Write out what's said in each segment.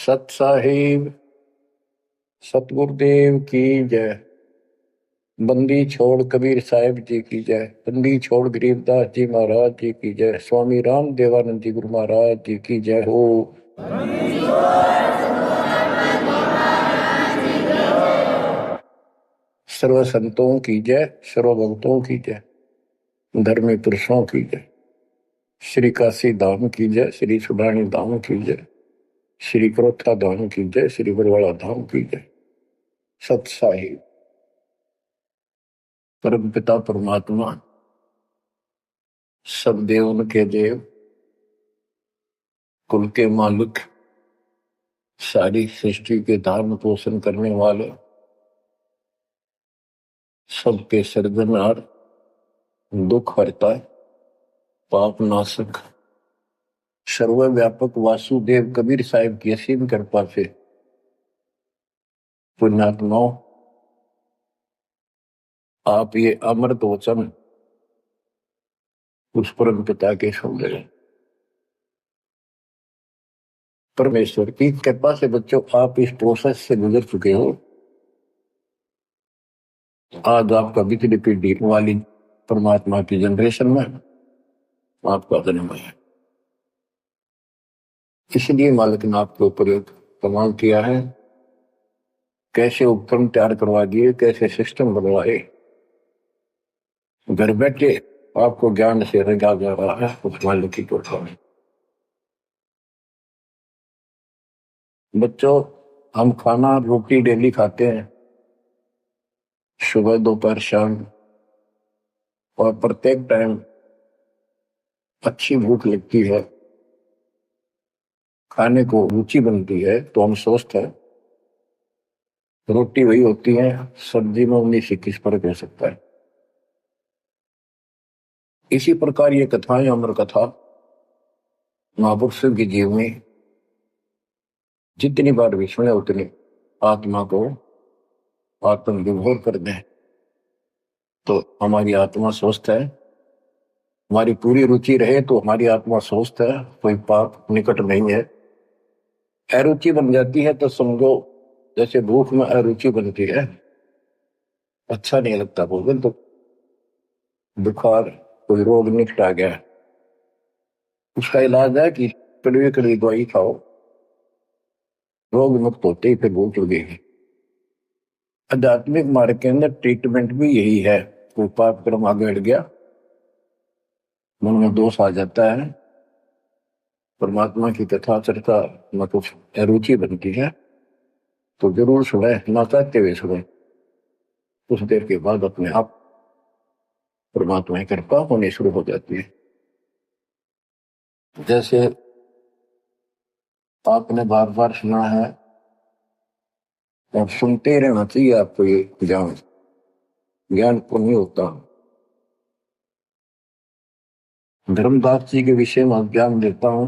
सत साहिब सतगुरुदेव की जय। बंदी छोड़ कबीर साहिब जी की जय। बंदी छोड़ गरीबदास जी महाराज जी की जय। स्वामी राम देवानंद जी गुरु महाराज जी की जय हो। सर्व संतों की जय, सर्व भक्तों की जय, धर्मी पुरुषों की जय। श्री काशी धाम की जय, श्री सुडानी धाम की जय, श्री क्रोथा धाम की जय, श्री बरवाड़ा धाम की जय। सत साहिब परम पिता परमात्मा सब देवन के देव, कुल के मालिक, सारी सृष्टि के धारण पोषण करने वाले, सबके सर्जनहार, दुख हरता, पाप नाशक, सर्वव्यापक वासुदेव कबीर साहिब की असीम कृपा से पुण्यात्माओं, आप ये अमृत वचन उस परम पिता के सुन रहे हैं। परमेश्वर की कृपा से बच्चों आप इस प्रोसेस से गुजर चुके हो। आज आपका बिजली पीढ़ी वाली परमात्मा की जनरेशन में आपका जन्म है। इसलिए मालिक ने आपके ऊपर एक कमाल किया है। कैसे उपकरण तैयार करवा दिए, कैसे सिस्टम बनवाए, घर बैठे आपको ज्ञान से रंगा जा रहा है उस मालिक की कृपा में। बच्चों, हम खाना रोटी डेली खाते हैं, सुबह दोपहर शाम, और प्रत्येक टाइम अच्छी भूख लगती है, खाने को रुचि बनती है तो हम स्वस्थ है। रोटी वही होती है, सब्जी में 19-21 फर्क हो सकता है। इसी प्रकार ये कथाएं, अमर कथा महापुरुषों की जीवनी जितनी बार भी सुने उतनी आत्मा को आत्म विभोर कर दें तो हमारी आत्मा स्वस्थ है। हमारी पूरी रुचि रहे तो हमारी आत्मा स्वस्थ है, कोई पाप निकट नहीं है। अरुचि बन जाती है तो समझो जैसे भूख में अरुचि बनती है, अच्छा नहीं लगता भोजन, तो बुखार कोई रोग निकट आ गया, उसका इलाज है कि कड़वी कड़वी दवाई खाओ, रोग मुक्त होते ही फिर भूख लगेगी। आध्यात्मिक मार्ग के अंदर ट्रीटमेंट भी यही है। कोई पाप कर्म आगे हट गया, मन में दोष आ जाता है, परमात्मा की कथा चर्चा में कुछ अरुचि बनती है तो जरूर सुने, ना चाहते हुए सुने। कुछ देर के बाद अपने आप परमात्मा की कृपा होनी शुरू हो जाती है। जैसे आपने बार बार सुना है और सुनते रहना चाहिए आपको, ये ज्ञान को नहीं होता। धर्मदास जी के विषय में ज्ञान देता हूं।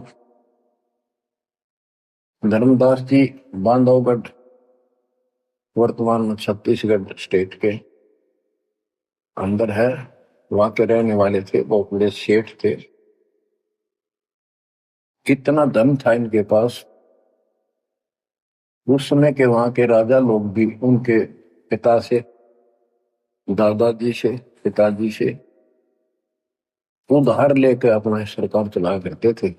धर्मदास जी बांधवगढ़, वर्तमान में छत्तीसगढ़ स्टेट के अंदर है, वहां के रहने वाले थे, बहुत बड़े सेठ थे। कितना धन था इनके पास, उस समय के वहां के राजा लोग भी उनके पिता से, दादाजी से, पिताजी से उधार लेकर अपना सरकार चलाया करते थे।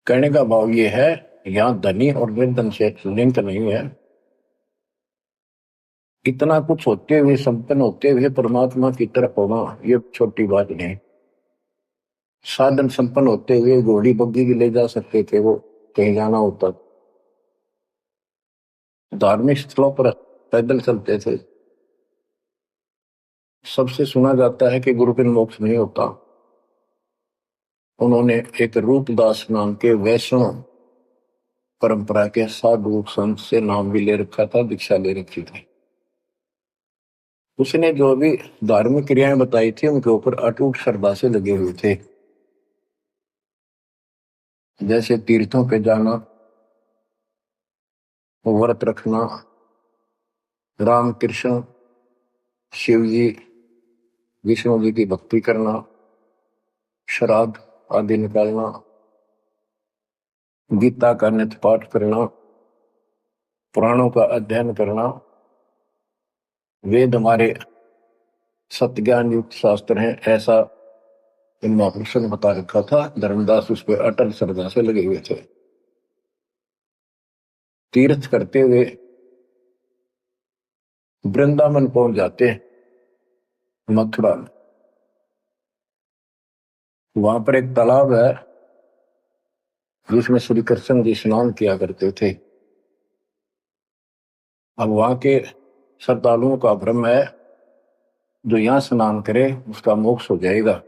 कहने का भाव ये है, यहाँ धनी और निर्धन से लिंक नहीं है। इतना कुछ होते हुए, संपन्न होते हुए परमात्मा की तरफ होना ये छोटी बात नहीं। साधन संपन्न होते हुए घोड़ी बग्घी भी ले जा सकते थे, वो कहीं जाना होता, धार्मिक स्थलों पर पैदल चलते थे। सबसे सुना जाता है कि गुरु बिन मोक्ष नहीं होता। उन्होंने एक रूपदास नाम के वैष्णव परंपरा के साधु संत से नाम भी ले रखा था, दीक्षा ले रखी थी। उसने जो भी धार्मिक क्रियाएं बताई थी उनके ऊपर अटूट श्रद्धा से लगे हुए थे। जैसे तीर्थों पे जाना, व्रत रखना, राम कृष्ण शिव जी विष्णु जी की भक्ति करना, श्राद्ध आदि निकालना, गीता का नित्य पाठ करना, पुराणों का अध्ययन करना, वेद हमारे सत्य ज्ञान युक्त शास्त्र हैं, ऐसा इन महापुरुषों ने बता रखा था। धर्मदास उस पर अटल श्रद्धा से लगे हुए थे। तीर्थ करते हुए वृंदावन पहुंच जाते हैं, मथुरा में। वहां पर एक तालाब है जिसमें श्री कृष्ण जी स्नान किया करते थे। अब वहां के श्रद्धालुओं का भ्रम है जो यहां स्नान करे उसका मोक्ष हो जाएगा।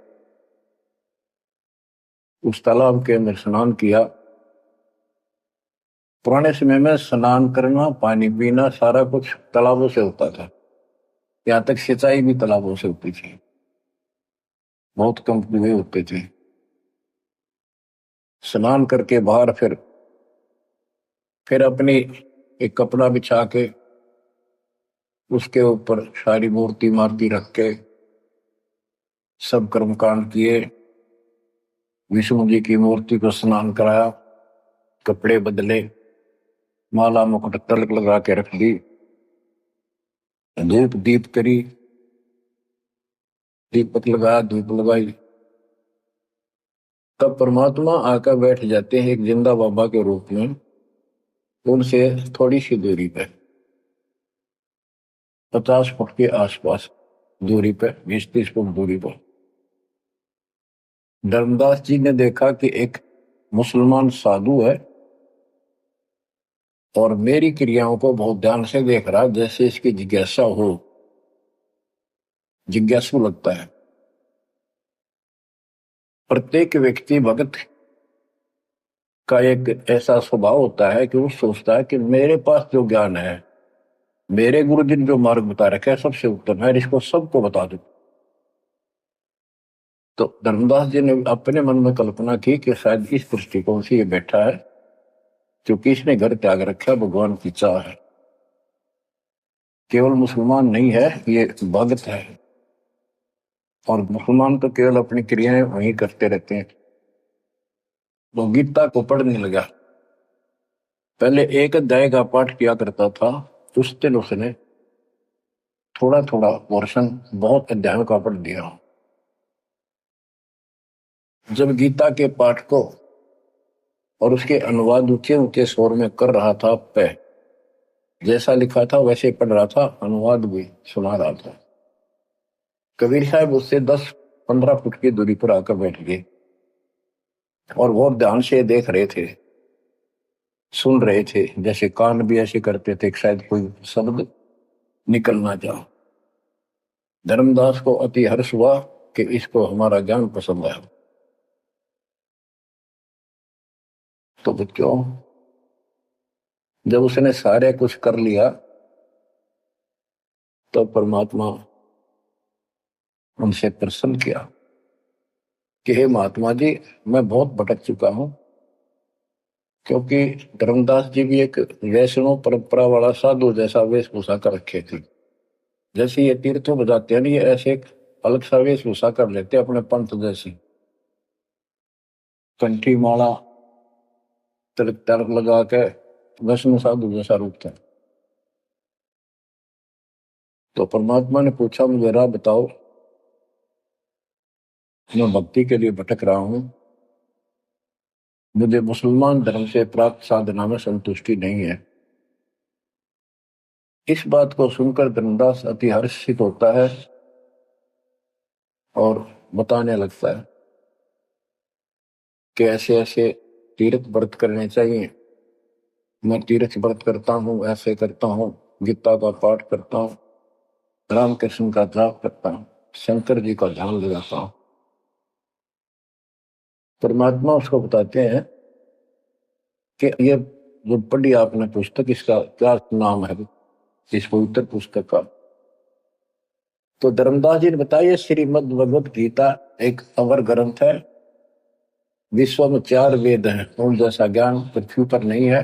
उस तालाब के अंदर स्नान किया। पुराने समय में स्नान करना, पानी पीना, सारा कुछ तालाबों से होता था। यहां तक सिंचाई भी तालाबों से होती थी, बहुत कम कुएं होते थे। स्नान करके बाहर फिर अपनी एक कपड़ा बिछा के उसके ऊपर सारी मूर्ति मार्ति रख के सब कर्मकांड किए। विष्णु जी की मूर्ति को स्नान कराया, कपड़े बदले, माला मुकुट तिलक लगा के रख दी, धूप दीप करी, दीपक लगाया, धूप लगाई। तब परमात्मा आकर बैठ जाते हैं एक जिंदा बाबा के रूप में, उनसे थोड़ी सी दूरी पे, 50 फुट के आसपास दूरी पे, 20-30 फुट दूरी पर। धर्मदास जी ने देखा कि एक मुसलमान साधु है और मेरी क्रियाओं को बहुत ध्यान से देख रहा, जैसे इसकी जिज्ञासा हो, जिज्ञासु लगता है। प्रत्येक व्यक्ति भगत का एक ऐसा स्वभाव होता है कि वो सोचता है कि मेरे पास जो ज्ञान है, मेरे गुरुजी ने जो मार्ग बता रखा है, सबसे उत्तम है, इसको सबको बता दो। तो धर्मदास जी ने अपने मन में कल्पना की कि शायद इस दृष्टिकोण से ये बैठा है क्योंकि इसने घर त्याग रखा, भगवान की चाह है। केवल मुसलमान नहीं है, ये भगत है। और मुसलमान तो केवल अपनी क्रियाएं वही करते रहते हैं। वो गीता को पढ़ने लगा। पहले एक अध्याय का पाठ किया करता था, उस दिन उसने थोड़ा थोड़ा पोर्शन बहुत अध्यायों का पढ़ दिया। जब गीता के पाठ को और उसके अनुवाद ऊंचे ऊंचे स्वर में कर रहा था, पे जैसा लिखा था वैसे पढ़ रहा था, अनुवाद भी सुना रहा था। कबीर साहब उससे 10-15 फुट की दूरी पर आकर बैठ गए और बहुत ध्यान से देख रहे थे, सुन रहे थे, जैसे कान भी ऐसे करते थे शायद कोई शब्द निकल ना जाओ। धर्मदास को अति हर्ष हुआ कि इसको हमारा ज्ञान पसंद आया। तो बच्चों, जब उसने सारे कुछ कर लिया तो परमात्मा उनसे प्रसन्न किया कि हे महात्मा जी, मैं बहुत भटक चुका हूं। क्योंकि धर्मदास जी भी एक वैष्णव परंपरा वाला साधु जैसा वेशभूषा कर रखे थे। जैसे ये तीर्थों बजाते हैं ना, ये ऐसे एक अलग सा वेशभूषा कर लेते अपने पंथ जैसी, कंठी माला तिलक तिलक लगा के वैष्णव साधु जैसा रूप था। तो परमात्मा ने पूछा, मुझे राह बताओ, मैं भक्ति के लिए भटक रहा हूं, मुझे मुसलमान धर्म से प्राप्त साधना में संतुष्टि नहीं है। इस बात को सुनकर धर्मदास अति हर्षित होता है और बताने लगता है कि ऐसे ऐसे तीर्थ व्रत करने चाहिए। मैं तीर्थ व्रत करता हूँ, ऐसे करता हूँ, गीता का पाठ करता हूँ, रामकृष्ण का जाप करता हूँ, शंकर जी का ध्यान लगाता हूँ। परमात्मा उसको बताते हैं कि ये जो पढ़ी आपने पुस्तक, इसका क्या नाम है इस पवित्र पुस्तक का? तो धर्मदास जी ने बताया, श्रीमद् भगवत गीता एक अवर ग्रंथ है। विश्व में 4 वेद हैं, उन जैसा ज्ञान पृथ्वी पर नहीं है।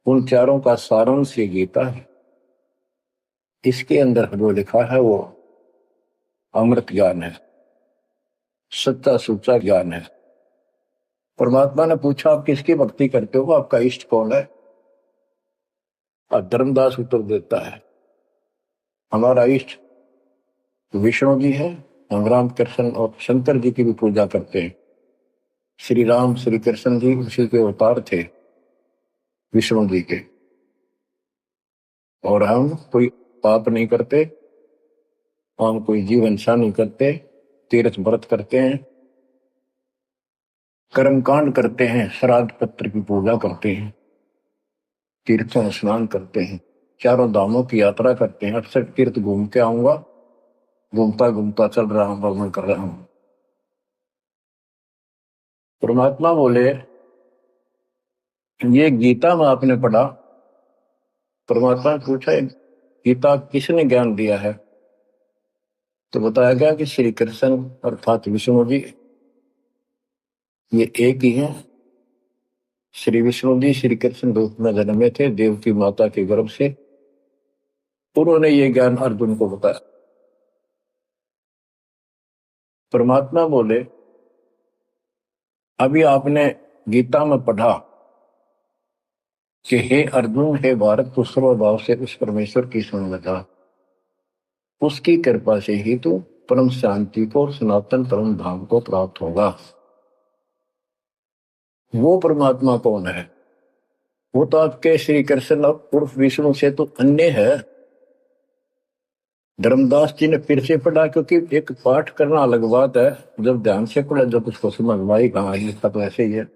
उन चारों का सारांश ये गीता है। इसके अंदर जो लिखा है वो अमृत ज्ञान है, सच्चा सुच्चा ज्ञान है। परमात्मा ने पूछा आप किसकी भक्ति करते हो, आपका इष्ट कौन है? और धर्मदास उत्तर देता है हमारा इष्ट विष्णु जी है, हम राम कृष्ण और शंकर जी की भी पूजा करते हैं। श्री राम श्री कृष्ण जी उसी के अवतार थे, विष्णु जी के। और हम कोई पाप नहीं करते, हम कोई जीव हिंसा नहीं करते, तीर्थ व्रत करते हैं, कर्मकांड करते हैं, श्राद्ध पत्र की पूजा करते हैं, तीर्थों में स्नान करते हैं, चारों धामों की यात्रा करते हैं। 68 तीर्थ घूम के आऊंगा, घूमता घूमता चल रहा हूं, भ्रमण कर रहा हूं। परमात्मा बोले ये गीता में आपने पढ़ा। परमात्मा ने पूछा गीता किसने ज्ञान दिया है? तो बताया गया कि श्री कृष्ण अर्थात विष्णु जी ये एक ही है। श्री विष्णु जी श्री कृष्ण रूप में जन्मे थे देवकी माता के गर्भ से। उन्होंने ये ज्ञान अर्जुन को बताया। परमात्मा बोले अभी आपने गीता में पढ़ा कि हे अर्जुन हे भारत तू सर्वभाव से उस परमेश्वर की सुन लगा, उसकी कृपा से ही तू परम शांति को सनातन परम धाम को प्राप्त होगा। वो परमात्मा कौन है? वो तो आपके श्री कृष्ण उर्फ विष्णु से तो अन्य है। धर्मदास जी ने फिर से पढ़ा, क्योंकि एक पाठ करना अलग बात है, जब ध्यान से पढ़ा जब उसको समझ में आई कहा लिखा तो ऐसे ही है।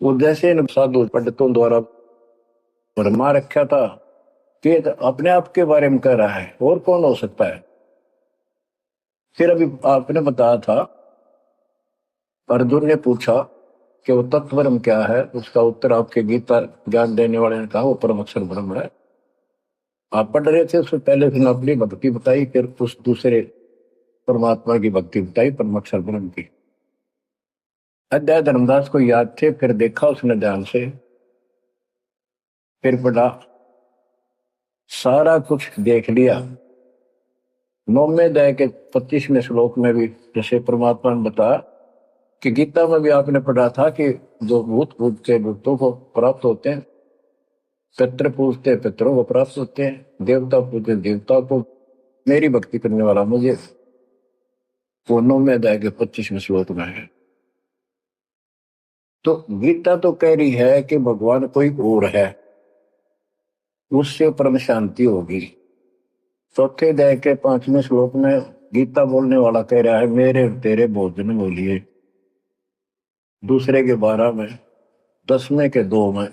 वो जैसे साधु पंडितों द्वारा भरमा रखा था कि अपने आप के बारे में कह रहा है, और कौन हो सकता है? फिर अभी आपने बताया था, अर्जुन ने पूछा कि वो तत्वब्रह्म क्या है, उसका उत्तर आपके गीता ज्ञान देने वाले ने कहा वो परम अक्षर ब्रह्म है। आप पढ़ रहे थे, उससे पहले फिर अपनी भक्ति बताई, फिर उस दूसरे परमात्मा की भक्ति बताई परम अक्षर ब्रह्म की। अध्याय धर्मदास को याद थे, फिर देखा उसने ध्यान से, फिर पढ़ा, सारा कुछ देख लिया। 9वें अध्याय के 25वें श्लोक में भी जैसे परमात्मा ने बताया कि गीता में भी आपने पढ़ा था कि जो भूत पूजते भूतों को प्राप्त होते हैं, पितृ पूजते पितरों को प्राप्त होते हैं, देवता पूजते देवता को, मेरी भक्ति करने वाला मुझे। वो 9वें अध्याय के 25वें श्लोक में है। तो गीता तो कह रही है कि भगवान कोई और है, उससे परम शांति होगी। 4थे अध्याय के 5वें श्लोक में गीता बोलने वाला कह रहा है मेरे तेरे भोजन बोलिए। दूसरे के 12 में, 10वें के 2 में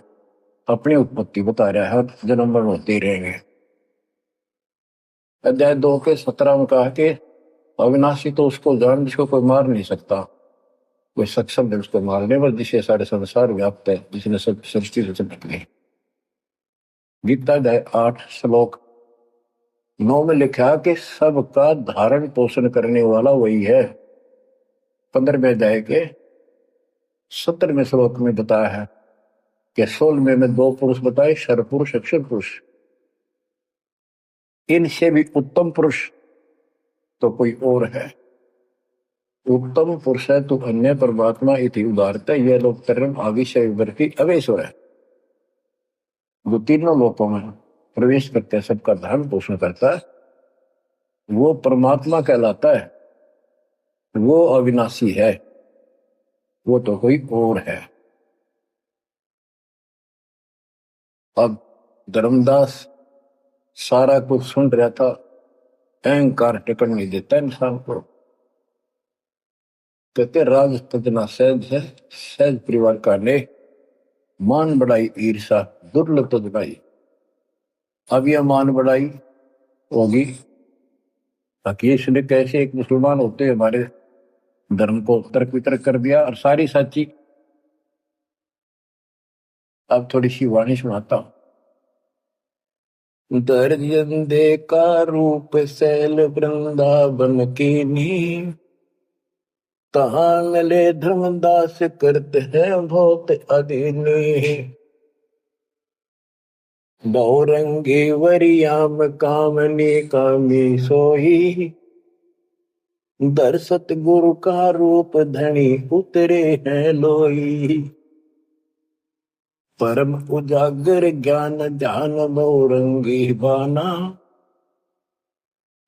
अपनी उत्पत्ति बता रहा है, हर जन्म मरण होते ही रहेंगे। अध्याय 2 के 17 में कहा कि अविनाशी तो उसको जान जिसको कोई मार नहीं सकता, कोई सक्षम है उसको मारने पर, जिसे सारे संसार व्याप्त है, जिसने सब सृष्टि से निकली। गीता अध्याय 8 श्लोक 9 में लिखा कि सबका धारण पोषण करने वाला वही है। 15वें अध्याय के 17वें श्लोक में बताया है कि 16वें में 2 पुरुष बताए, शर पुरुष अक्षर पुरुष। इनसे भी उत्तम पुरुष तो कोई और है। उत्तम पुरुष है तो अन्य परमात्मा इति उदारता, यह लोग तरम आविषय विवर्ती अवेश्वर है। जो तीनों लोकों में प्रवेश करते हैं, सबका धारण पोषण करता है, वो परमात्मा कहलाता है। वो अविनाशी है, वो तो कोई और है। अब धर्मदास सारा कुछ सुन रहा था, अहंकार टिकट नहीं देता इंसान को। कहते राज तजना सहज है, सहज परिवार का ने मान बढ़ाई ईर्षा दुर्लभ तजनाई। अब यह मान बढ़ाई होगी ताकि इसने कैसे एक मुसलमान होते हमारे धर्म को तर्क वितर्क कर दिया और सारी सच्ची। अब थोड़ी सी वाणी सुनाता हूं। दर्जन दे का रूप सैल वृंदावन की नी, तहां मिले धर्मदास करते हैं बहुत अधीनी। बहुरंगी वरियाम कामनी कामी सोही, दर सतगुरु का रूप धनी उतरे हैं लोई। परम उजागर ज्ञान ध्यान बहुरंगी बाना।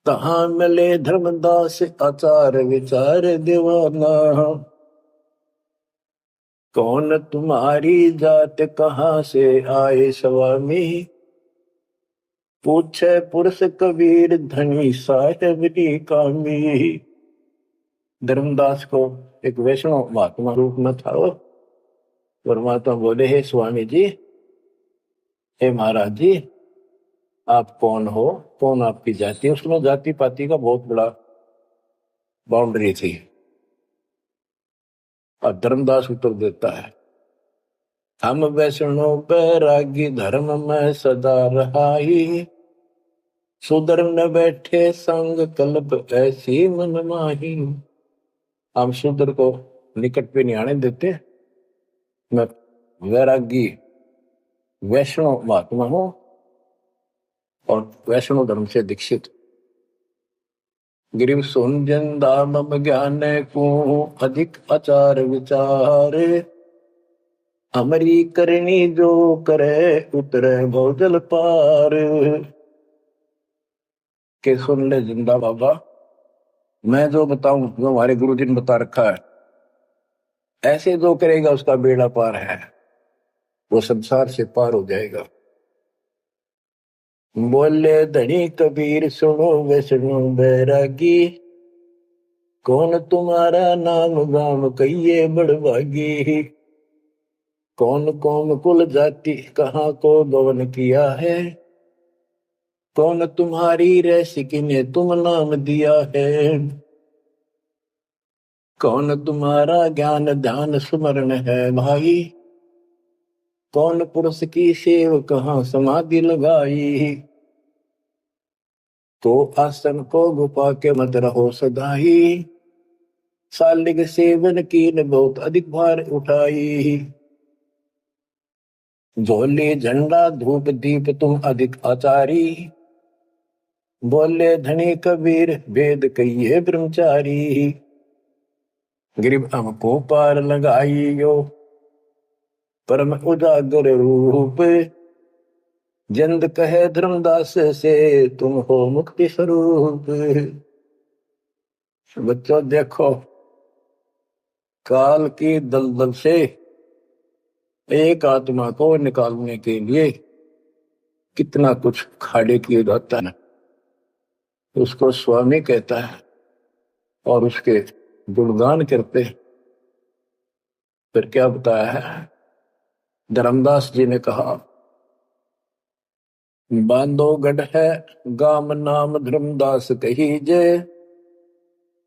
तहाँ मिले धर्मदास आचार विचार दीवाना। कौन तुम्हारी जात कहाँ से आए स्वामी। पूछे पुरुष कबीर धनी साहेब की कामी। धर्मदास को एक वैष्णव महात्मा रूप में था वो। परमात्मा बोले, हे स्वामी जी, हे महाराज जी, आप कौन हो, कौन आपकी जाति। उसमें जाति पाति का बहुत बड़ा बाउंड्री थी। और धर्मदास उत्तर देता है, हम वैष्णव बैरागी धर्म में सदा रहाई। सुधर न बैठे संग कल्प ऐसी मन माही। हम सुधर को निकट पे नहीं आने देते। मैं वैरागी वैष्णव महात्मा हूं और वैष्णव धर्म से दीक्षित। गिरिव सुनजन दाम ज्ञान को अधिक आचार विचार। हमारी करनी जो करे उतरे भौजल पार। के सुन ले जिंदा बाबा, मैं जो बताऊं जो हमारे गुरु जी ने बता रखा है, ऐसे जो करेगा उसका बेड़ा पार है, वो संसार से पार हो जाएगा। बोले धनी कबीर सुनो वैष्णो बैरागी। कौन तुम्हारा नाम गाम कहिए बड़भागी। कौन कौम कुल जाति कहाँ को गवन किया है। कौन तुम्हारी रसिक ने तुम नाम दिया है। कौन तुम्हारा ज्ञान ध्यान स्मरण है भाई। कौन पुरुष की सेव कहाँ समाधि लगाई। तो आसन को गुफा के मत रहो सदाई। सालिग सेवन की न बहुत अधिक भार उठाई। झोली झंडा धूप दीप तुम अधिक आचारी। बोले धनी कबीर वेद कहिए ब्रह्मचारी। गिरिव हमको पार लगाइयो परम उजागर रूप। जंद कहे धर्मदास से तुम हो मुक्ति स्वरूप। बच्चों देखो, काल की दलदल से एक आत्मा को निकालने के लिए कितना कुछ खाड़े किए जाता है। उसको स्वामी कहता है और उसके गुणगान करते हैं। फिर क्या बताया है, धर्मदास जी ने कहा, बांधोगढ़ है गाम नाम धर्मदास कही जय।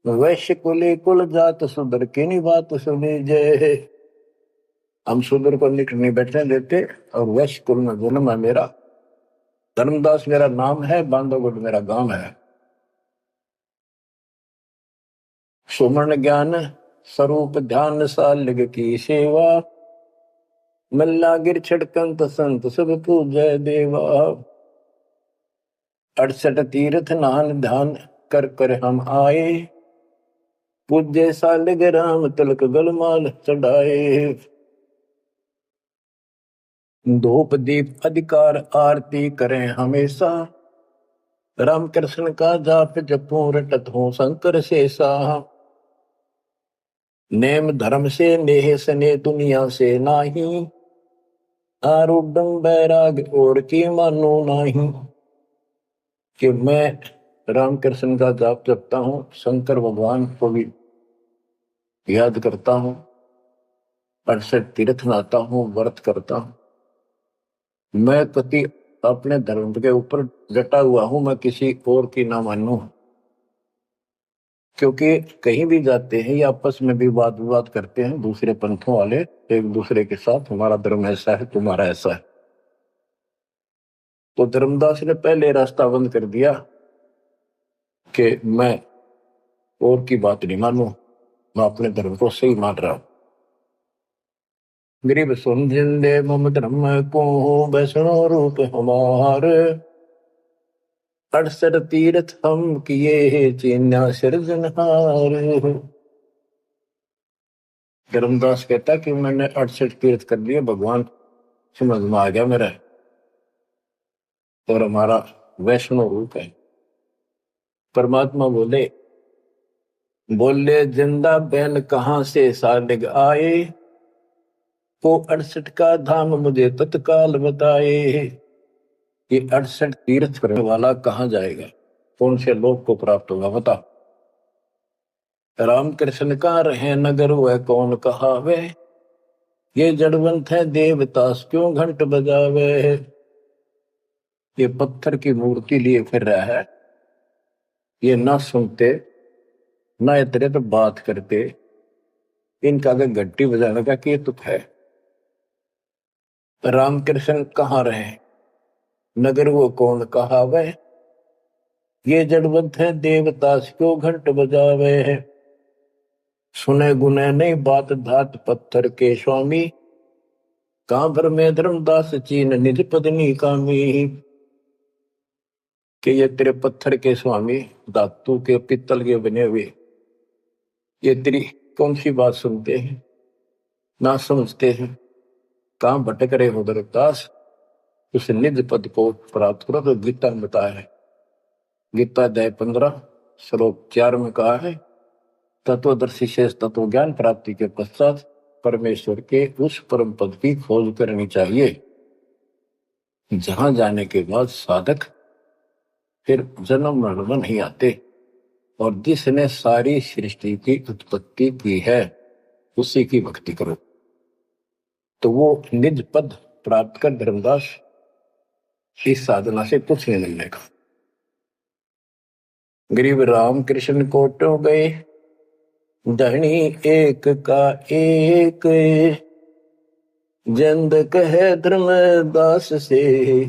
वैश्य कुली कुल जात सुधर की नी बात सुनी जय। हम सुधर को निकट नहीं बैठने देते और वैश्य कुल में जन्म है मेरा। धर्मदास मेरा नाम है, बांधोगढ़ मेरा गांव है। सुमन ज्ञान स्वरूप ध्यान सालिग की सेवा। मल्ला गिर छड़कंत संत सब पूजय देवा। 68 तीर्थ नान ध्यान कर कर हम आए। पूज्य सालिग राम तिलक गलमाल चढ़ाए। धूप दीप अधिकार आरती करें हमेशा। राम कृष्ण का जाप जपू रटत हूं शंकर शेषा। नेम धर्म से नेह सने दुनिया से नाही। आरूढ़ बैराग और की मानो नाही। कि मैं राम कृष्ण का जाप जपता हूं, शंकर भगवान को भी याद करता हूं, 68 तीर्थ नाता हूं, व्रत करता हूं। मैं कति अपने धर्म के ऊपर डटा हुआ हूं, मैं किसी और की ना मानूं। क्योंकि कहीं भी जाते हैं या आपस में भी वाद विवाद करते हैं दूसरे पंथों वाले एक दूसरे के साथ, हमारा धर्म ऐसा है, तुम्हारा ऐसा है। तो धर्मदास ने पहले रास्ता बंद कर दिया कि मैं और की बात नहीं मानूं, मैं अपने धर्म को सही मान रहा हूं। गरीब सुन जिंदे मम धर्म को वैष्णो रूप हमार। 68 तीर्थ हम किए चीन्या सिरजनहार। धर्मदास कहता कि मैंने 68 तीर्थ कर लिए, भगवान समझ में आ गया मेरा, और हमारा वैष्णव रूप है। परमात्मा बोले बोले जिंदा बैल कहां से सालिग आए, वो 68 का धाम मुझे तत्काल बताए। ये 68 तीर्थ करने वाला कहां जाएगा, कौन से लोक को प्राप्त होगा बता। राम कृष्ण का रहे नगर वह कौन कहावे, ये जड़वंत है देवतास क्यों घंट बजावे। ये पत्थर की मूर्ति लिए फिर रहा है, ये ना सुनते ना इतने तो बात करते, इनका अगर घंटी बजाने का कि तुक है। रामकृष्ण कहाँ रहे नगर वो कौन कहावे, ये जड़वंत है देवतास क्यों घंट बजावे। सुने गुने नहीं बात धात पत्थर के स्वामी, कहां भर में धर्मदास चीन निज पत्नी कामी। कि ये तेरे पत्थर के स्वामी, धातु के पित्तल के बने हुए, ये तेरी कौन सी बात सुनते हैं, ना समझते हैं। कहां भटक रहे हो धर्मदास, उस निज पद को प्राप्त करो। तो गीता में बताया है, गीता अध्याय 15 श्लोक 4 में कहा है, तत्वदर्शी शेष तत्व ज्ञान प्राप्ति के पश्चात परमेश्वर के उस परम पद की खोज करनी चाहिए, जहां जाने के बाद साधक फिर जन्म मरण में नहीं आते। और जिसने सारी सृष्टि की उत्पत्ति की है उसी की भक्ति करो, तो वो निज पद प्राप्त कर धर्मदास इस साधना से कुछ नहीं मिलने का। गरीब राम कृष्ण कोटो गए, धनी एक का एक, जंद कहे धर्मदास से,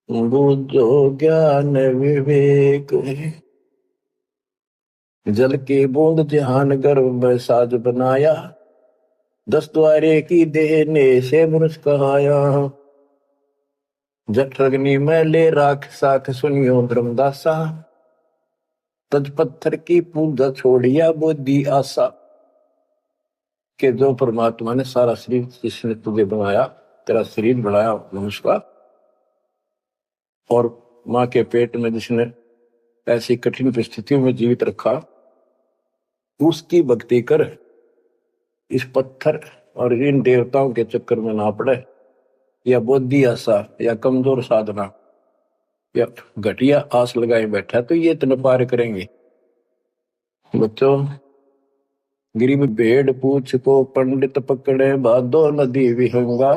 बूझो ज्ञान विवेक। जल की बूंद जहान गर्भ में साज बनाया, 10 द्वारे की देने से मनुष्य कहाया। जठरग्नि में ले राख साख सुनियो धर्मदासा, तज पत्थर की पूजा छोड़िया बुद्धि आशा। कि जो परमात्मा ने सारा शरीर जिसने तुझे बनाया, तेरा शरीर बनाया मनुष्य का, और मां के पेट में जिसने ऐसी कठिन परिस्थितियों में जीवित रखा, उसकी भक्ति कर, इस पत्थर और इन देवताओं के चक्कर में ना पड़े, या बुद्धि आशा या कमजोर साधना या घटिया आस लगाए बैठा तो ये इतने पार करेंगे। बच्चों, गरीब भेड़ पूछ को पंडित पकड़े बादो नदी विहंगा,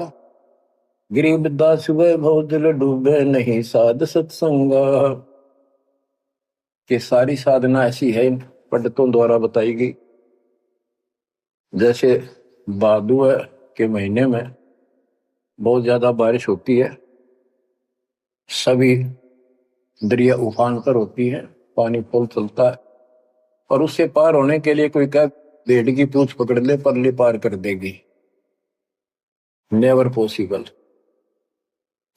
गरीब दास वैभव दिल डूबे नहीं साध सत्संगा। कि सारी साधना ऐसी है इन पंडितों द्वारा बताई गई। जैसे भादुआ के महीने में बहुत ज्यादा बारिश होती है, सभी दरिया उफान पर होती है, पानी पुल चलता है, और उससे पार होने के लिए कोई क्या भेड़ की पूंछ पकड़ ले परली पार कर देगी। Never possible,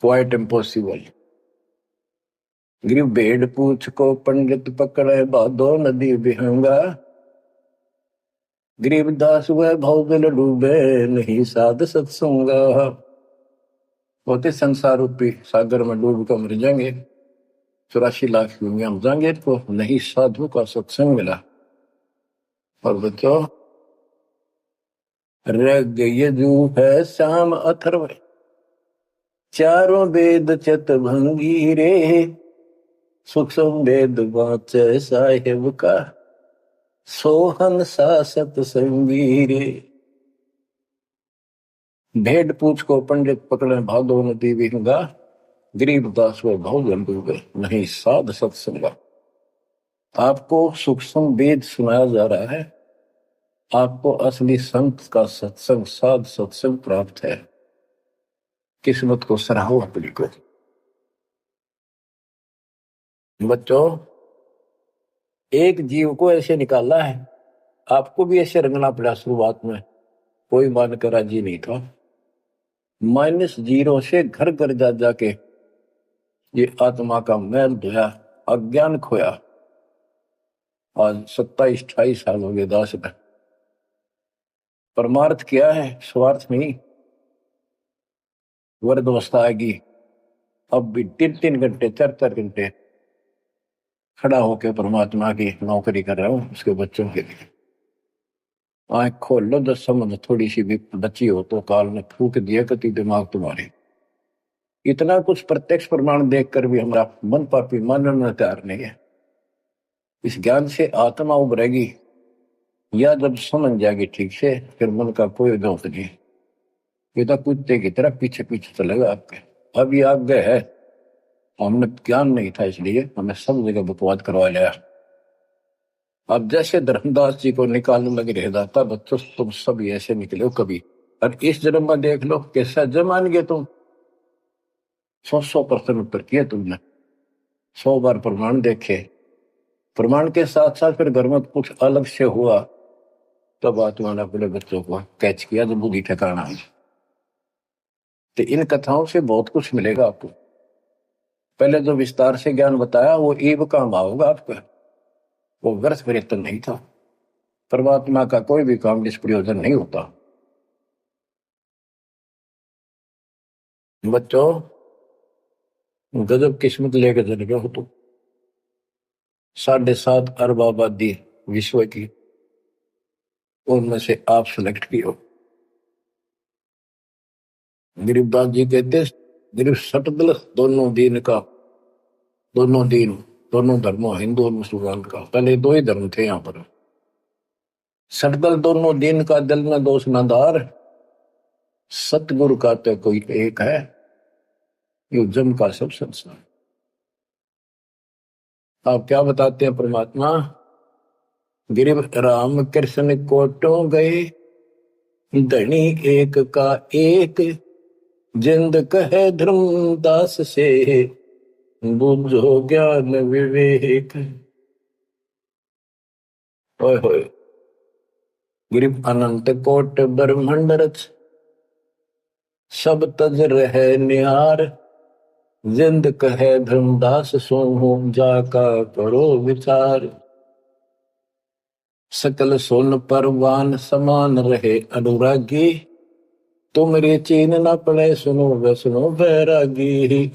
quite impossible. गरीब भेड़ पूछ को पंडित पकड़े बादो नदी विहंगा, गरीब दास वह भौगल डूबे नहीं साध सत्संगा। होते संसार रूपी सागर में डूब कर मर जाएंगे, 84 लाख दुनिया में जाएंगे, तो नहीं साधु का सत्संग मिला। और बच्चों, रग यजु है श्याम अथर्व, चारों वेद चित भंगी रे, सूक्ष्म वेद वाचे साहेब का, सोहन सा सत्संगी रे। भेड़ पूछ को पंडित पकड़े भादो नदी विहंगा, गरीब दास वो भाव डूबे नहीं साध सत्संगा। आपको सूक्ष्म वेद सुनाया जा रहा है, आपको असली संत का सत्संग साध सत्संग प्राप्त है। किस्मत को सराहो अपनी को। बच्चों, एक जीव को ऐसे निकाला है, आपको भी ऐसे रंगना पड़ा। शुरुआत में कोई मानकर राजी नहीं था, -0 से घर घर जा जाके ये आत्मा का मैल धोया, अज्ञान खोया। आज 27-28 साल हो गए दास में। परमार्थ क्या है, स्वार्थ नहीं। वर्दवस्था आएगी, अब भी 3-3 घंटे 4-4 घंटे खड़ा होकर परमात्मा की नौकरी कर रहा हूं उसके बच्चों के लिए। आंख खोल लो, 10 समझ थोड़ी सी भी बची हो तो काल ने फूक दिया कति दिमाग तुम्हारे। इतना कुछ प्रत्यक्ष प्रमाण देखकर भी हमारा मन पापी मानने में तैयार नहीं है। इस ज्ञान से आत्मा उभरेगी, या जब समझ जाएगी ठीक से, फिर मन का कोई दोष नहीं। ये तो कुत्ते की तरह पीछे पीछे चलेगा आपके। अब ये आगे है, हमने ज्ञान नहीं था इसलिए हमें सब जगह बकवाद करवा लिया। अब जैसे धर्मदास जी को निकालने लगे रह जाता, बच्चों तुम सब ऐसे निकले हो कभी, और इस जन्म में देख लो कैसा जमान गए तुम। 100 प्रश्न उत्तर किए तुमने, 100 बार प्रमाण देखे। प्रमाण के साथ साथ फिर घर में कुछ अलग से हुआ, तब आत्मा ने अपने बच्चों को कैच किया जब बुद्धि ठिकाना है। तो इन कथाओं से बहुत कुछ मिलेगा आपको। पहले जो विस्तार से ज्ञान बताया वो ईब काम आओगा आपका, वो व्यर्थ प्रयत्न नहीं था। परमात्मा का कोई भी काम निष्प्रयोजन नहीं होता। बच्चों, गजब किस्मत लेकर चले गए हो तुम। 7.5 अरब आबादी विश्व की, उनमें से आप सिलेक्ट किए हो। गरीबदास जी कहते, गरीब सटदल दोनों दीन का, दोनों दीन, दोनों धर्मों, हिंदू और मुसलमान का। पहले 2 ही धर्म थे यहाँ पर। सटदल दोनों दीन का, दिल में दोष न धार, सतगुरु का तो कोई एक है, यो जम का सब संसार। आप क्या बताते हैं परमात्मा? गिरिव राम कृष्ण कोटो गए, धनी एक का एक, जिंद कहे धर्मदास से, बुझो ज्ञान विवेक। होय होय। गिरिव अनंत कोट ब्रह्मंड रच, सब तज रहे निहार, जिंद कहे धर्मदास सोहू, जाका करो विचार। सकल सोन परवान समान रहे अनुरागी, तुमरे चीन न पड़े सुनो व सुनो बैरागी।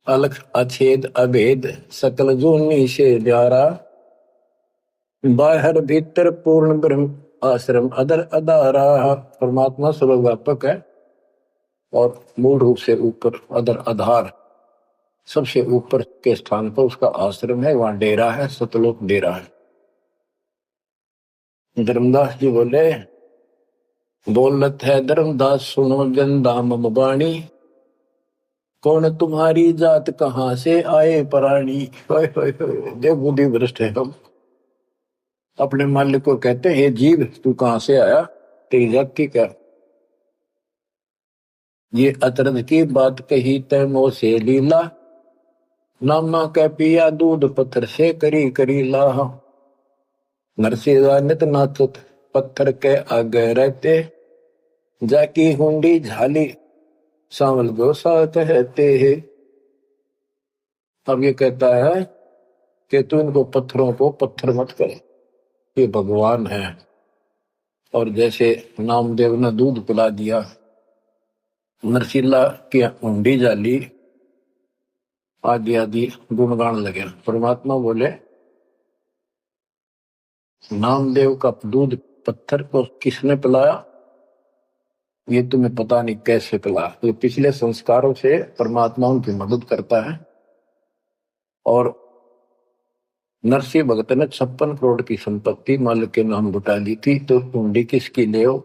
अलख अछेद अभेद सकल जूनी से न्यारा, बाहर भीतर पूर्ण ब्रह्म आश्रम अदर अदारा। परमात्मा सर्वव्यापक है और मूल रूप से ऊपर अदर आधार, सबसे ऊपर के स्थान पर उसका आश्रम है, वहां डेरा है, सतलोक डेरा है। धर्मदास जी बोले, बोलत है धर्मदास सुनो जन दाम बाणी, कौन तुम्हारी जात कहां से आए प्राणी। देव बुद्धि भ्रष्ट है हम। अपने मालिक को कहते हैं, हे जीव तू कहां से आया, तेरी जात की क्या। ये अतरद की बात कही तैमो से लीला, नामा कह पिया दूध पत्थर से करी करी लाह। नरसिंह नित नाथुत पत्थर के आगे रहते, जाकी हुंडी झाली सांवल गोसा कहते हैं। अब ये कहता है कि तू इनको पत्थरों को पत्थर मत कर, ये भगवान है। और जैसे नामदेव ने दूध पिला दिया, नरसिल्ला की हुंडी जाली, आदि आदि गुणगान लगे। परमात्मा बोले, नामदेव का दूध पत्थर को किसने पिलाया, ये तुम्हें पता नहीं कैसे पिलाया। ये पिछले संस्कारों से परमात्मा उनकी मदद करता है। और नरसिंह भगत ने 56 करोड़ की संपत्ति मालिक के नाम लुटा दी थी, तो हुंडी किसकी ले हो।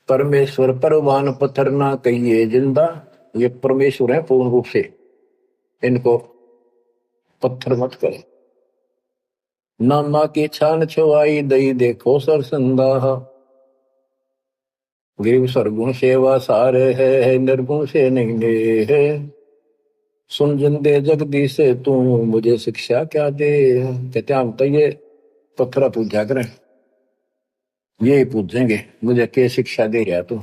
परमेश्वर परवान पत्थर ना कहिए जिंदा, ये परमेश्वर है पूर्ण रूप से, इनको पत्थर मत करो। नामा की छान छुआई दई देखो सर संदा, गिरिव सरगुण सेवा सारे है, निर्गुण से नहीं दे है। सुन जिंदे जगदीश से तू मुझे शिक्षा क्या दे। कहते हम तो ये पत्थर पूजा करें, ये पूजेंगे, मुझे क्या शिक्षा दे रहा तू।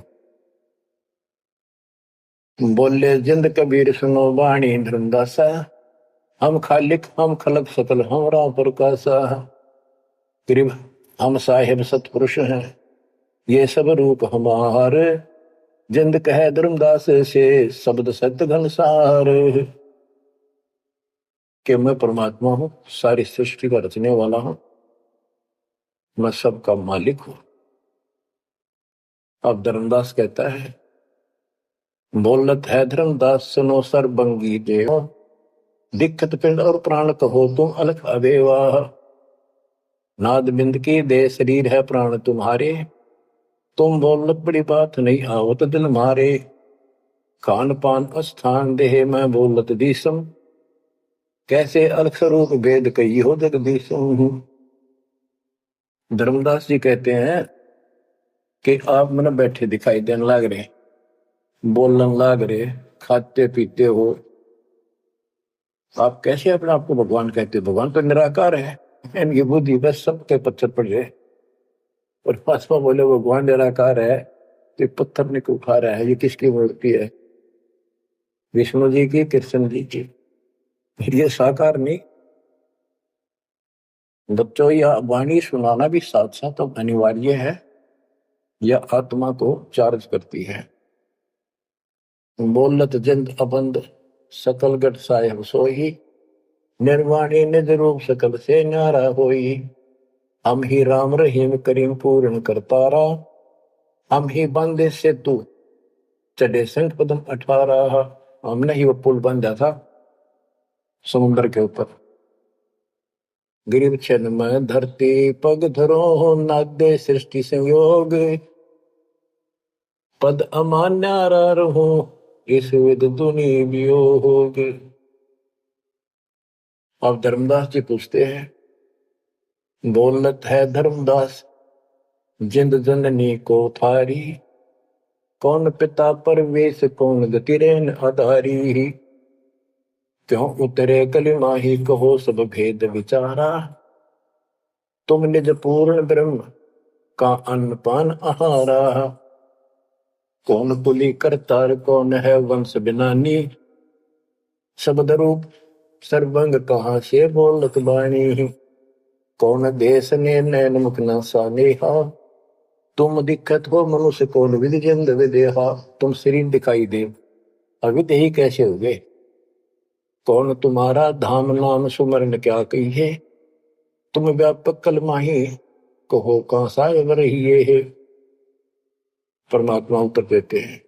बोले जिंद कबीर सुनो बाणी धर्मदासा, हम खालिक हम खलक सकल हमरा प्रकाशा। गरीब हम साहिब सतपुरुष हैं, ये सब रूप हमारे, जिंद कहे धर्मदास से शब्द सत्य घनसार। कि मैं परमात्मा हूं, सारी सृष्टि का रचने वाला हूं, मैं सबका मालिक हूं। अब धर्मदास कहता है, बोलत है धर्मदास सुनो सर्वंगी देव, दिक्कत पिंड और प्राण कहो तुम अलख अबेवा। नाद बिंद की दे शरीर है प्राण तुम्हारे, तुम बोलत बड़ी बात नहीं आवत दिल मारे। खान पान अस्थान देह मैं बोलत दीसम, कैसे अलख स्वरूप भेद कही हो जगदीशम। धर्मदास जी कहते हैं कि आप मन बैठे दिखाई देने लग रहे, बोलने लग रहे, खाते पीते हो, आप कैसे अपने आप को भगवान कहते हो? भगवान तो निराकार है, इनकी बुद्धि बस सबके पत्थर पड़ रहे। और पासवा बोले भगवान निराकार है तो पत्थर ने क्यों खा रहा है? ये किसकी मूर्ति है? विष्णु जी की, कृष्ण जी की। ये साकार नहीं। बच्चों, यह वाणी सुनाना भी साथ साथ तो अनिवार्य है, यह आत्मा को चार्ज करती है। बोलत जिंद अबंद सकल गट साहेब सोही, निर्वाणी निज रूप सकल से न्यारा होई। हम ही राम रहीम करीम पूर्ण करतारा, हम ही बंदे से तू चढ़े संख पदम 18। हमने ही वो पुल बन जाता समुद्र के ऊपर। गरीब छन में धरती पग धरो, नादे सृष्टि संयोग, पद अमान्यारा रहो इस विद दुनि वियोग। अब धर्मदास जी पूछते हैं, बोलत है धर्मदास जिंद जननी को थारी, कौन पिता परवेश कौन गति रेन आधारी। क्यों उतरे कलिमा ही कहो सब भेद विचारा, तुम निज पूर्ण ब्रह्म का अन्न पान आहारा। कौन पुली करतार कौन है वंश बिनानी, शब्द रूप सर्वंग कहाँ से बोलत बाणी। कौन देश ने नैन मुख न सानेहा, तुम दिक्कत हो मनुष्य कौन विधि जिंद विदेहा। तुम शरीर दिखाई दे, अविध ही कैसे हो गए? कौन तुम्हारा धाम नाम सुमरण क्या कहिए, तुम व्यापक कलमाही कहो कहाँ साहेब रहिए है। परमात्मा उत्तर देते हैं,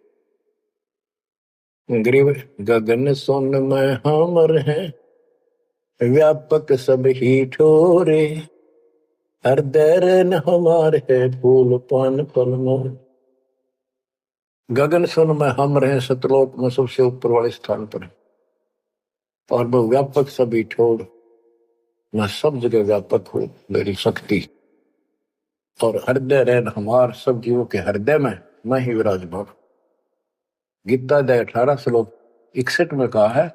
गरीब गगन सोन में हमर है, व्यापक सब ही ठोरे। हृदय न हमार है फूल पान फल मोर। गगन सुन में हम रहे, सतलोक में सबसे ऊपर वाले स्थान पर है, और वो व्यापक सभी ठोर। मैं सब जगह व्यापक हूं, मेरी शक्ति। और हृदय रहन हमार, सब जीवों के हृदय में मैं ही विराजमान। गीता अध्याय 18 श्लोक 61 में कहा है,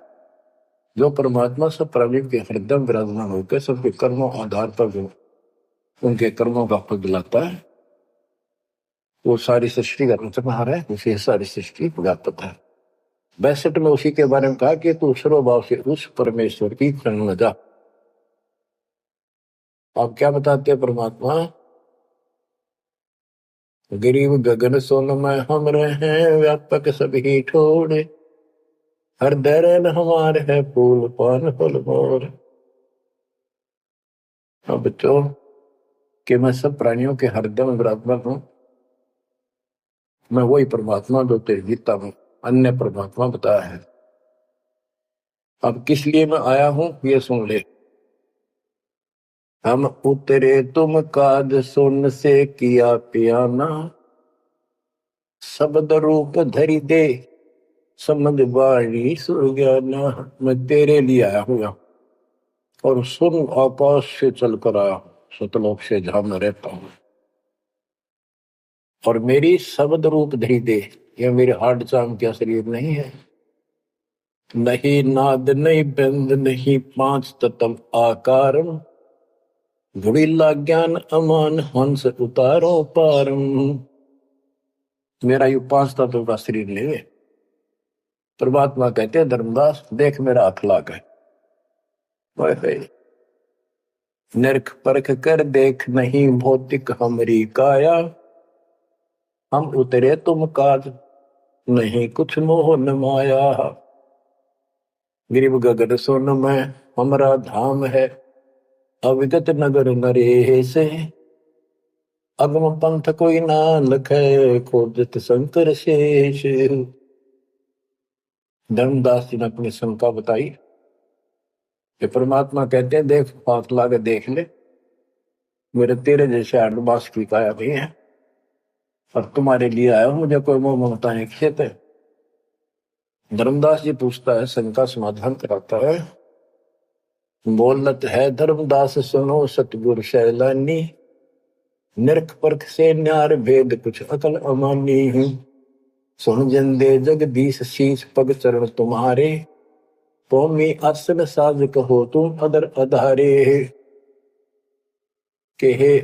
जो परमात्मा सब प्राणियों के हृदय में विराजमान होकर सबके कर्मों आधार पर जो उनके कर्मों का फल दिलाता है, वो सारी सृष्टि का रचनहार है, उसे सारी सृष्टि व्यापक है। 62 में उसी के बारे में कहा कि तू सर्वभाव से उस परमेश्वर की शरण में जा। आप क्या बताते हैं परमात्मा? गरीब गगन सोन में हम रहे, व्यापक सभी ठोरे। हृदय रहन हमारे है फूल पान फल मोर। अब बच्चों, कि मैं सब प्राणियों के हृदय में विराजमान हूं, मैं वही परमात्मा जो तेरी गीता में अन्य परमात्मा बताया है। अब किस लिए मैं आया हूं ये सुन ले। हम उतरे तुम काज सुन से किया पियाना, शब्द रूप धरी दे समझ वाणी सुज्ञाना। मैं तेरे लिए आया हूं और सुन आकाश से चलकर आया हूं, सतलोक से जहां मैं रहता हूं। और मेरी शब्द रूप धरी दे, यह मेरे हार्ड चाम क्या शरीर नहीं है। नहीं नाद नहीं बंद नहीं पांच तत्व आकारम, घुड़ीला ज्ञान अमान हंस उतारो पारम। मेरा यू 5 तत्व का शरीर नहीं है, परमात्मा कहते हैं धर्मदास देख मेरा हाथ लाग है, निरख परख कर देख नहीं भौतिक हमरी काया, हम उतरे तुम काज नहीं कुछ मोह न माया। गिरिव गगन सोन में हमारा धाम है, अविगत नगर नरे से, अगम पंथ कोई ना लखे खोजत शंकर शेष। धर्मदास जी ने अपनी शंका बताई कि परमात्मा कहते हैं देख हाथ लाके देख ले, मेरे तेरे जैसे आडवास की काया भी है, और तुम्हारे लिए आया हूं, मुझे कोई मोह ममता नहीं खेत है। धर्मदास जी पूछता है, शंका समाधान कराता है, बोलत है धर्मदास सुनो सतगुरु शैलानी, निरख परख से न्यार भेद कुछ अकल अमानी हूं, सुन जंदे जगदीश शीश पग चरण तुम्हारे, पौमी आसन साज कहो तुम अदर अधारे। के हे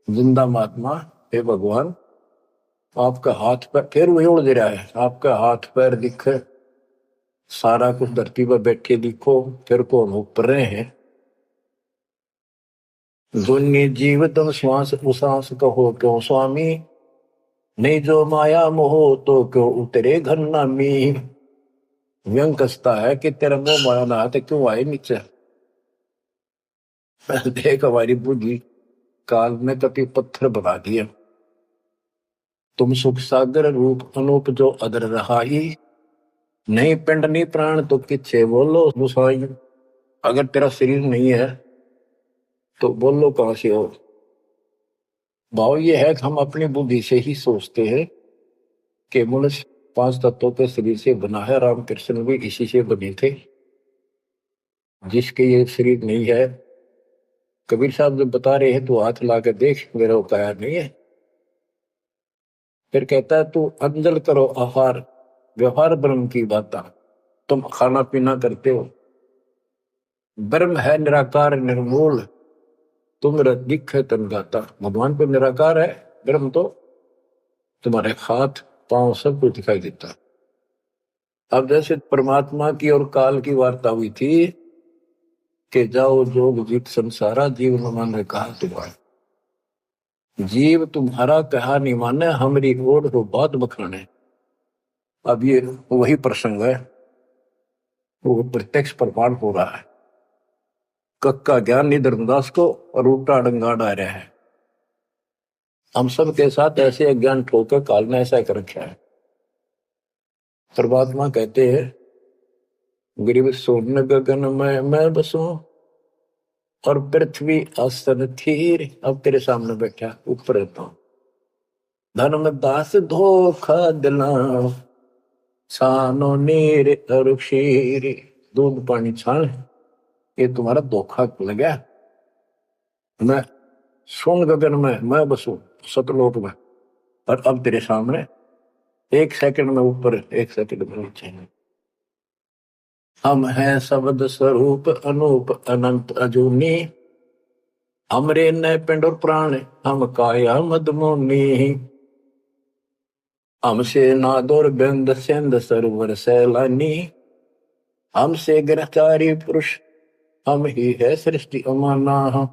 जिंदा महात्मा, हे भगवान, आपका हाथ पैर फिर वही उड़ रहा है, आपका हाथ पैर दिखे, सारा कुछ धरती पर बैठे दिखो, फिर कौन ऊपर रहे हैं। दुन्नी जीव तम श्वास उसास कहो क्यों स्वामी, नहीं जो माया मोह तो क्यों उतरे घर नामी। व्यंग कसता है कि तेरा मोह माया ना तो क्यों आए नीचे। देख हमारी बुद्धि काल में कभी पत्थर बना दिया, तुम सुख सागर रूप अनूप जो अदर रहाई, नहीं पिंड नहीं प्राण तो किच्छे बोलो गुसाई। अगर तेरा शरीर नहीं है तो बोलो कहां से हो। भाव ये है कि हम अपनी बुद्धि से ही सोचते हैं कि मनुष्य 5 तत्वों के शरीर से बना है, रामकृष्ण भी इसी से बने थे। जिसके ये शरीर नहीं है, कबीर साहब जब बता रहे हैं तो हाथ ला के देख मेरा काया नहीं है। फिर कहता है तू अंजल करो आहार, व्यवहार ब्रह्म की बात, तुम खाना पीना करते हो, ब्रह्म है निराकार निर्मूल, तुम दिख है तन गाता। भगवान तो निराकार है, ब्रह्म तो तुम्हारे हाथ पांव सब कुछ दिखाई देता। अब जैसे परमात्मा की और काल की वार्ता हुई थी कि जाओ जोग जीत संसारा, जीव न माने कहा तुम्हारा, जीव तुम्हारा कहा नहीं माने, हमारी ओर हो बात बखाने। अब ये वही प्रसंग है, वो प्रत्यक्ष प्रमाण हो रहा है। कक्का ज्ञान नहीं धर्मदास को और उल्टा डंगा डा रहा है। हम सब के साथ ऐसे अज्ञान ठोकर काल ने ऐसा कर रखा है। परमात्मा कहते हैं गिरिव सोन गगन में मैं बसूं, और पृथ्वी आसन थीर, अब तेरे सामने बैठा ऊपर रहता हूं। धर्मदास धोखा दिला छानो नीर और क्षीर, दूध पानी छान, ये तुम्हारा धोखा लगा। मैं सोन गगन में मैं बसूं सतलोक में, और अब तेरे सामने 1 सेकंड में ऊपर 1 सेकंड में नीचे। हम हैं शब्द स्वरूप अनूप अनंत अजूनी, हमरे न पिंड और प्राण हम काया मदमोनी, हमसे नादोर बिंद सिंध सरोवर सैलानी, हमसे ग्रहचारी पुरुष हम ही है सृष्टि अमाना,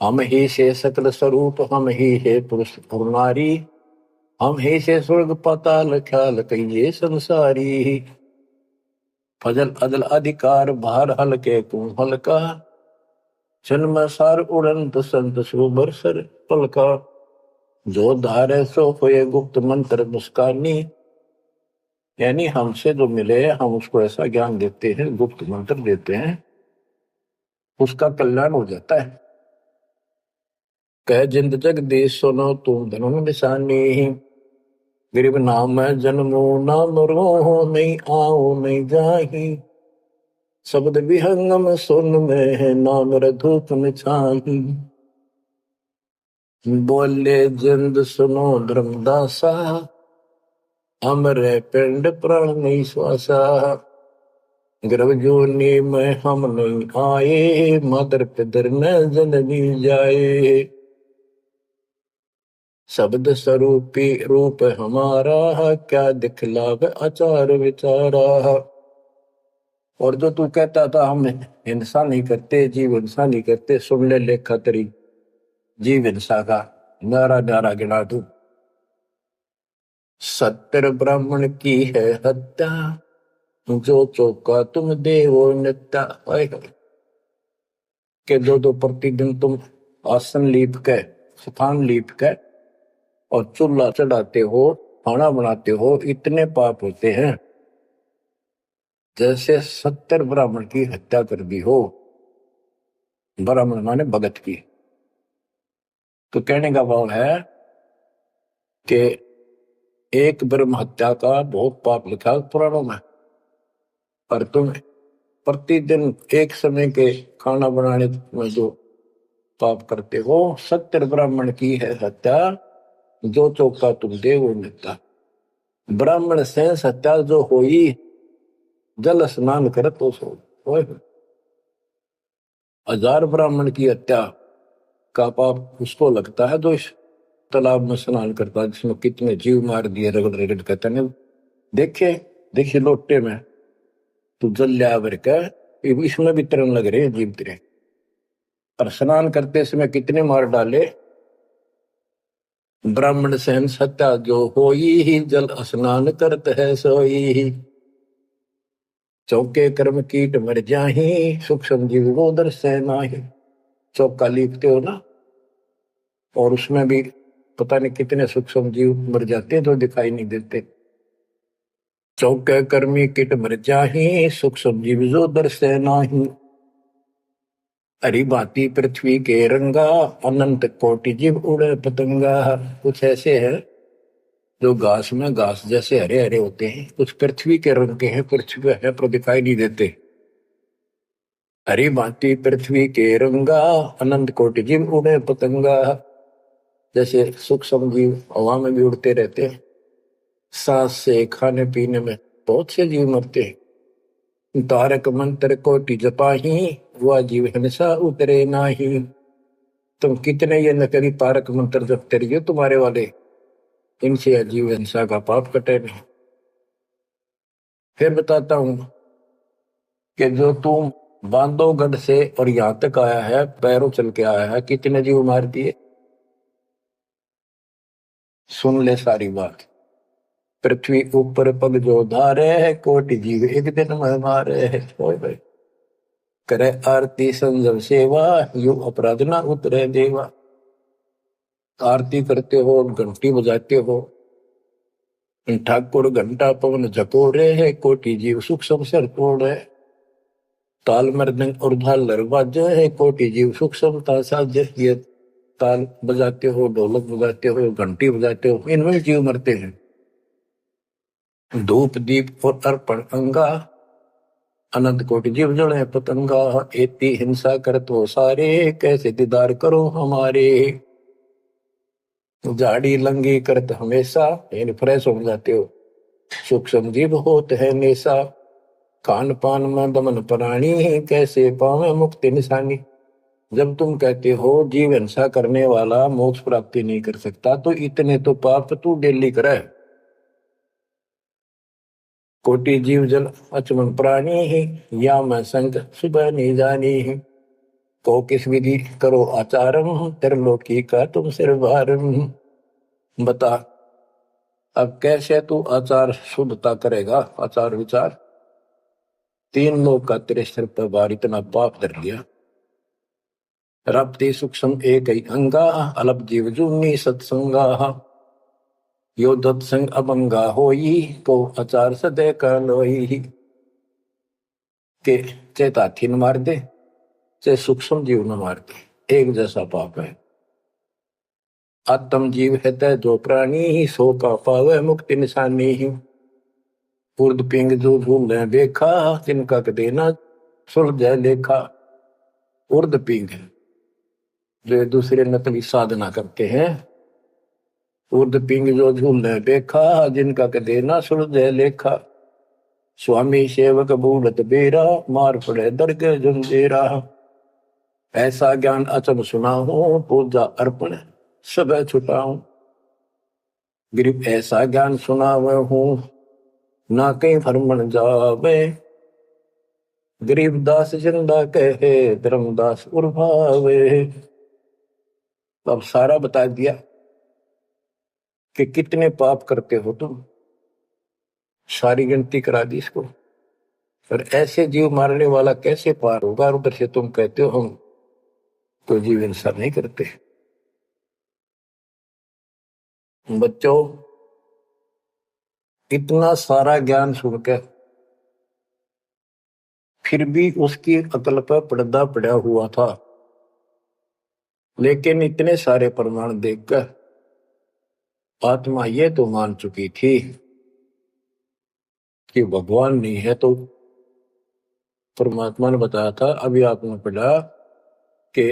हम ही से सकल स्वरूप हम ही है पुरुष और नारी, हम ही से स्वर्ग पाताल ख्याल कहिए संसारी। फजल अदल अधिकार भार हल्के तुम हल्का, जन्म सार उड़ंत संत सुबर सर पलका, जो धारे सो होए गुप्त मंत्र मुस्कानी। यानी हमसे जो मिले हम उसको ऐसा ज्ञान देते हैं, गुप्त मंत्र देते हैं, उसका कल्याण हो जाता है। कह जिंद जगदीश सुनो तुम धनुन निशानी, गरीब नाम है जन्मो ना मरो, नहीं आओ नहीं जाही, शब्द विहंगम सुन में है नाम रधूप छाही। बोले जिंद सुनो धर्मदासा, हमरे पिंड प्राण नहीं श्वासा, गर्भ जोनी में हम नहीं आए, मातर पितर न जननी जाए। शब्द स्वरूपी रूप हमारा, क्या दिखलाव आचार विचारा। और जो तू कहता था हम हिंसा नहीं करते, जीव हिंसा नहीं करते, सुन ले लेखा तेरी जीव हिंसा का नारा नारा गिना तू। सत्तर ब्राह्मण की है हत्या, जो चौका तुम देवो नित्या। के दो दो प्रतिदिन तुम आसन लीप के, स्थान लीप के और चूल्हा चढ़ाते हो, खाना बनाते हो, इतने पाप होते हैं जैसे 70 ब्राह्मण की हत्या कर दी हो। ब्राह्मण माने भगत की। तो कहने का भाव है कि एक ब्रह्म हत्या का बहुत पाप लिखा है पुराणों में, पर तुम प्रतिदिन एक समय के खाना बनाने में जो पाप करते हो, 70 ब्राह्मण की है हत्या, जो चौका तुम दे वो मिलता। ब्राह्मण से हत्या जो होई, जल स्नान कर तो सो। 1000 ब्राह्मण की हत्या का पाप उसको लगता है जो इस तालाब में स्नान करता है, जिसमें कितने जीव मार दिए रगड़ रगड़ कहते हैं। देखे देखिए लोटे में तू जल लिया भर का, इसमें भी तरन लग रहे हैं जीव तेरे। और स्नान करते समय कितने मार डाले। ब्राह्मण सहन सत्या जो होई ही, जल स्नान करत है सोई ही। चौके कर्म कीट मर जाही, सुख संजीव वो दर्श नाही। चौका लिखते हो ना, और उसमें भी पता नहीं कितने सूक्ष्म जीव मर जाते हैं जो दिखाई नहीं देते। चौके कर्मी किट मर जाही, सूक्ष्म जीव जो दर्श नाही। हरी भांति पृथ्वी के रंगा, अनंत कोटि जीव उड़े पतंगा। कुछ ऐसे है जो घास में घास जैसे हरे हरे होते हैं, कुछ पृथ्वी के रंग के हैं, पृथ्वी पे है पर दिखाई नहीं देते। हरी भांति पृथ्वी के रंगा, अनंत कोटि जीव उड़े पतंगा। जैसे सूक्ष्म जीव हवा में भी उड़ते रहते हैं, सांस से खाने पीने में बहुत से जीव मरते हैं। तारक मंत्र कोटि जपाही, वह जीव हिंसा उतरे नाही। तुम कितने ये नकली तारक मंत्र जपते रहिए तुम्हारे वाले, इनसे जीव हिंसा का पाप कटे नहीं। फिर बताता हूं कि जो तुम बांधवगढ़ से और यहां तक आया है, पैरों चल के आया है, कितने जीव मार दिए। सुन ले सारी बात। पृथ्वी ऊपर पग जो धारे है, कोटि जीव एक दिन में मारे है। भाई करे आरती संजम सेवा, यू अपराध ना उतरे देवा। आरती करते हो, घंटी बजाते हो, ठाकुर घंटा पवन झकोरे है, कोटि जीव सुख संसर तोड़े। ताल मृदंग और झालर बाजे है, कोटि जीव सुख समता साजे। ये ताल बजाते हो, ढोलक बजाते हो, घंटी बजाते हो, इनमें जीव मरते हैं। धूप दीप और अर्पण अंगा, अनंत कोटि जीव जड़े पतंगा। एती हिंसा करत हो सारे, कैसे दीदार करो हमारे। झाड़ी लंगी करत हमेशा, यानी फ्रेश हो जाते हो, सूक्ष्म जीव होते है नेसा। खान पान में दमन प्राणी, कैसे पावे मुक्ति निशानी। जब तुम कहते हो जीव हिंसा करने वाला मोक्ष प्राप्ति नहीं कर सकता, तो इतने तो पाप तू डेली करे। कोटि जीव जल अचमन प्राणी ही, या मैं संग सुबह नहीं जानी ही। को किस विधि करो आचारम, त्रिलोकी का तुम सिर भारम। बता अब कैसे तू आचार शुद्धता करेगा, आचार विचार। 3 लोग का तेरे सिर पर भार इतना पाप धर लिया। रब्ति सूक्ष्म एक ही अंगा, अलप जीव जूनी सत्संगा। यो दत्संग अभंगा होई, को आचार सदे का लोई। के चेत हाथी न मार दे, चाहे सूक्ष्म जीव न मार दे, एक जैसा पाप है। आत्म जीव है तय जो प्राणी ही, सो का पावे मुक्ति निशानी ही। उर्द पिंग जो भूल देखा, तिनका देना सुलझ लेखा। उर्द पिंग जो दूसरे नकली साधना करते हैं, उर्द पिंग जो झूल देखा, जिनका देना सुलझ लेखा। स्वामी सेवक बूढ़त बेरा, मार पड़े दरगे जंजेरा। ऐसा ज्ञान अचम सुना हूं, पूजा अर्पण सब छुटाऊं। गिरिप ऐसा ज्ञान सुनावे हूँ, ना कहीं भरमण जावे। गरीबदास जिंदा कहे, धर्मदास उर्भावे। तो अब सारा बता दिया कि कितने पाप करते हो तुम, सारी गिनती करा दी इसको। पर ऐसे जीव मारने वाला कैसे पार होगा? उधर से तुम कहते हो हम तो जीव हिंसा नहीं करते। बच्चों, इतना सारा ज्ञान सुनकर फिर भी उसकी अकल पर पर्दा पड़ा हुआ था। लेकिन इतने सारे प्रमाण देखकर आत्मा ये तो मान चुकी थी कि भगवान नहीं है। तो परमात्मा ने बताया था, अभी आपने पढ़ा कि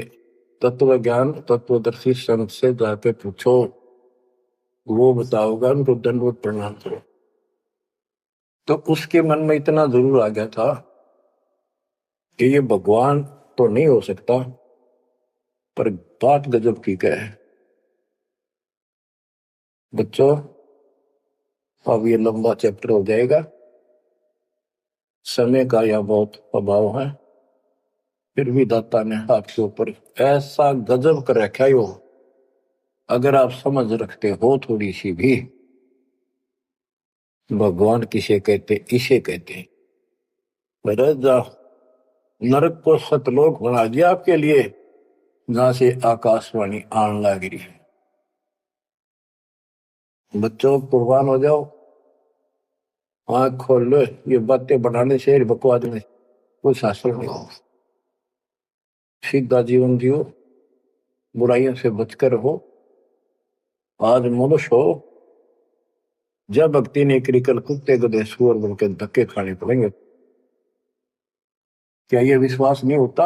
तत्व ज्ञान तत्वदर्शी संत से जाके पूछो, वो बताओगा, उनको दंडवत प्रणाम करो। तो उसके मन में इतना जरूर आ गया था कि ये भगवान तो नहीं हो सकता, पर बात गजब की क्या है। बच्चों, अब ये लंबा चैप्टर हो जाएगा, समय का यह बहुत अभाव है। फिर भी दाता ने आपके ऊपर ऐसा गजब कर रखा हो, अगर आप समझ रखते हो थोड़ी सी भी, भगवान किसे कहते, इसे कहते। नरक को सतलोक बना दिया आपके लिए, जहां से आकाशवाणी आन लग रही है। बच्चों, कुर्बान हो जाओ, आंख खोल लो। ये बातें बनाने से, बकवास में कोई शास्त्र नहीं हो। सीधा जीवन जियो, बुराइयों से बचकर हो। आज मनुष्य हो, जब भक्ति नहीं करी, कल कुत्ते गधे सुअर बनकर धक्के खाने पड़ेंगे। क्या ये विश्वास नहीं होता?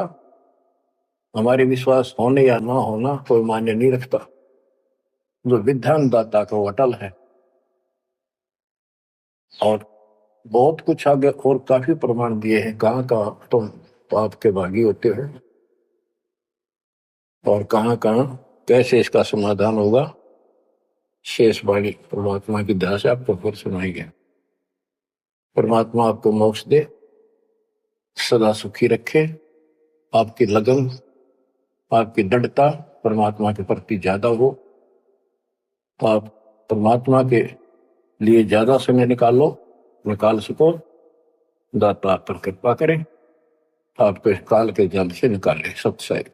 हमारे विश्वास होने या ना होना कोई मान्य नहीं रखता। जो विधान दाता का अटल है। और बहुत कुछ आगे और काफी प्रमाण दिए हैं, कहाँ कहाँ तुम पाप के भागी होते हो और कहाँ कहाँ कैसे इसका समाधान होगा। शेष वाणी परमात्मा की दया से आपको फिर सुनाएंगे। परमात्मा आपको मोक्ष दे, सदा सुखी रखे। आपकी लगन, आपकी दृढ़ता परमात्मा के प्रति ज्यादा हो। आप परमात्मा के लिए ज्यादा समय निकाल सको। दाता आप पर कृपा करें, आपको इस काल के जल से निकाले। सत्संग।